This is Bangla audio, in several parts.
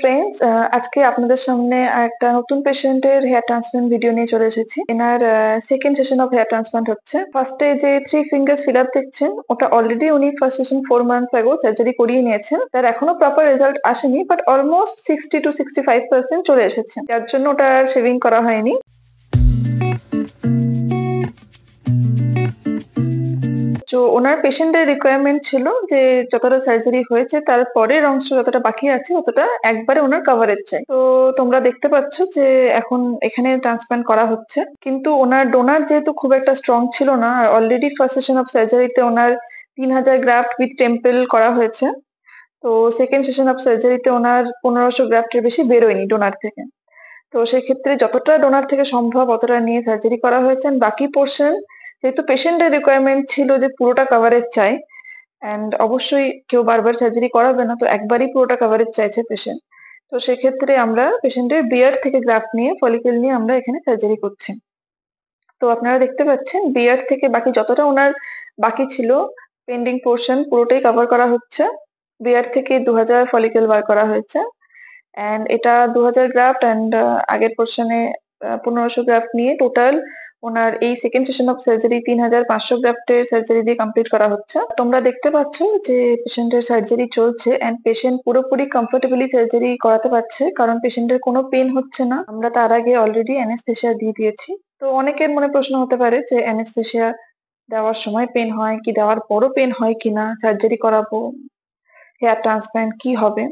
ফ্রেন্ডস, আজকে আপনাদের সামনে একটা নতুন পেশেন্টের হেয়ার ট্রান্সপ্লান্ট ভিডিও নিয়ে চলে এসেছি। এনার second session of hair transplant হচ্ছে। ফার্স্টে যে 3 ফিঙ্গার্স ফিল আপ দেখছেন, ওটা অলরেডি উনি ফার্স্ট সেশন 4 মান্থস আগো সার্জারি করিয়ে নিয়েছেন। তার এখনো প্রপার রেজাল্ট আসেনি, বাট অলমোস্ট 60 to 65% চলে এসেছে। যার জন্য ওটা শেভিং করা হয়নি। তো ওনার পেশেন্টের রিকোয়ারমেন্ট ছিল যে যতটা সার্জারি হয়েছে তার পরের অংশ যতটা বাকি আছে ততটা একবারে ওনার কভারেজ চাই। তো তোমরা দেখতে পাচ্ছ যে এখন এখানে ট্রান্সপ্লান্ট করা হচ্ছে, কিন্তু ওনার ডোনার যেহেতু খুব একটা স্ট্রং ছিল না, আর অলরেডি ফার্স্ট সেশন অফ সার্জারিতে ওনার 3000 গ্রাফট উইথ টেম্পল করা হয়েছে। তো সেকেন্ড সেশন অফ সার্জারিতে ওনার 1500 গ্রাফটের বেশি বেরোয়নি ডোনার থেকে। তো সেক্ষেত্রে যতটা ডোনার থেকে সম্ভব অতটা নিয়ে সার্জারি করা হয়েছে। বাকি পোর্শন যেহেতু পেশেন্টের রিকোয়ারমেন্ট ছিল যে পুরোটা কভারেজ চাই, এন্ড অবশ্যই কেউ বারবার সার্জারি করাবে না, তো একবারই পুরোটা কভারেজ চাইছে পেশেন্ট। তো সেক্ষেত্রে আমরা পেশেন্টের বিয়ার থেকে গ্রাফট নিয়ে ফলিকেল নিয়ে আমরা এখানে সার্জারি করছি। তো আপনারা দেখতে পাচ্ছেন বিয়ার থেকে বাকি যতটা ওনার বাকি ছিল পেন্ডিং পোর্শন পুরোটাই কভার করা হচ্ছে। বিয়ার থেকে 2000 ফলিকেল বার করা হয়েছে, এন্ড এটা 2000 গ্রাফট এন্ড আগের পোর্শনে 1500 গ্রাফট নিয়ে টোটাল ওনার এই সেকেন্ড সেশন অফ সার্জারি 3500 গ্রাফটের সার্জারি দিয়ে কমপ্লিট করা হচ্ছে। তোমরা দেখতে পাচ্ছ যে পেশেন্টের সার্জারি চলছে এন্ড পেশেন্ট পুরোপুরি কমফোর্টেবলি সার্জারি করাতে পারছে, কারণ পেশেন্টের কোনো পেন হচ্ছে না। আমরা তার আগে অলরেডি অ্যানেস্থেসিয়া দিয়ে দিয়েছি। তো অনেকের মনে প্রশ্ন হতে পারে যে অ্যানেস্থেসিয়া দেওয়ার সময় পেন হয় কি, দেওয়ার পরও পেন হয় কিনা, সার্জারি করাবো, হেয়ার ট্রান্সপ্লান্ট কি হবে।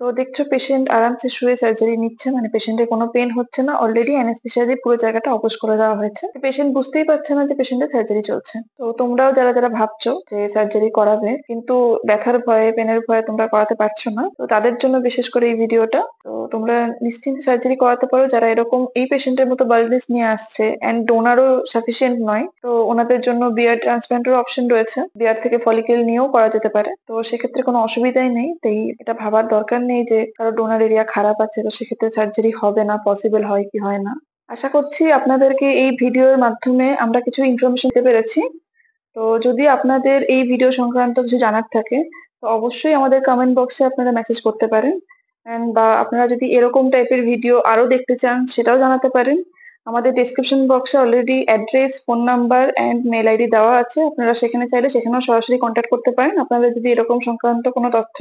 তো দেখছো পেশেন্ট আরামসে শুয়ে সার্জারি নিচ্ছে, মানে পেশেন্টের কোনো পেন হচ্ছে না। অলরেডি অ্যানেস্থেসিয়া দিয়ে পুরো জায়গাটা অবশ করে দেওয়া হয়েছে। পেশেন্ট বুঝতেই পারছে না যে পেশেন্টের সার্জারি চলছে। তো তোমরাও যারা যারা ভাবছো যে সার্জারি করাবে কিন্তু ব্যথার ভয়ে পেনের ভয়ে তোমরা করাতে পারছো না, তো তাদের জন্য বিশেষ করে এই ভিডিওটা। তো তোমরা নিশ্চিন্তে সার্জারি করাতে পারো যারা এরকম এই পেশেন্টের মতো বার্ডনেস নিয়ে আসছে এন্ড ডোনারও সাফিসিয়েন্ট নয়। তো ওনাদের জন্য বিয়ার ট্রান্সপ্লান্টের অপশন রয়েছে, বিয়ার থেকে ফলিকেল নিয়েও করা যেতে পারে। তো সেক্ষেত্রে কোনো অসুবিধাই নেই। তাই এটা ভাবার দরকার নেই যে কারো ডোনার এরিয়া খারাপ আছে তো সেক্ষেত্রে সার্জারি হবে না, পসিবল হয় কি হয় না। আশা করছি আপনাদেরকে এই ভিডিওর মাধ্যমে আমরা কিছু ইনফরমেশন দিতে পেরেছি। তো যদি আপনাদের এই ভিডিও সংক্রান্ত কিছু জানার থাকে তো অবশ্যই আমাদের কমেন্ট বক্সে আপনারা মেসেজ করতে পারেন, এন্ড বা আপনারা যদি এরকম টাইপের ভিডিও আরো দেখতে চান সেটাও জানাতে পারেন। আমাদের ডেসক্রিপশন বক্সে already address, phone number and mail ID দেওয়া আছে। আপনারা সেখানে চাইলে সেখানেও সরাসরি কন্ট্যাক্ট করতে পারেন। আপনাদের যদি এরকম সংক্রান্ত কোনো তথ্য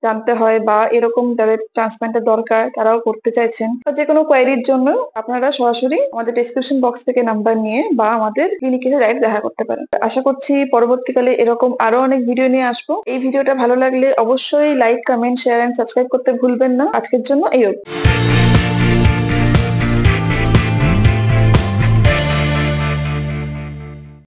জানতে হয় বা এরকম যাদের ট্রান্সপ্লান্টের দরকার তারাও করতে চাইছেন বা যে কোনো কোয়ারির জন্য আপনারা সরাসরি আমাদের ডেসক্রিপশন বক্স থেকে নাম্বার নিয়ে বা আমাদের ক্লিনিকে ডাইরেক্ট দেখা করতে পারেন। আশা করছি পরবর্তীকালে এরকম আরো অনেক ভিডিও নিয়ে আসবো। এই ভিডিওটা ভালো লাগলে অবশ্যই like, comment, share and subscribe করতে ভুলবেন না। আজকের জন্য এই অবধি।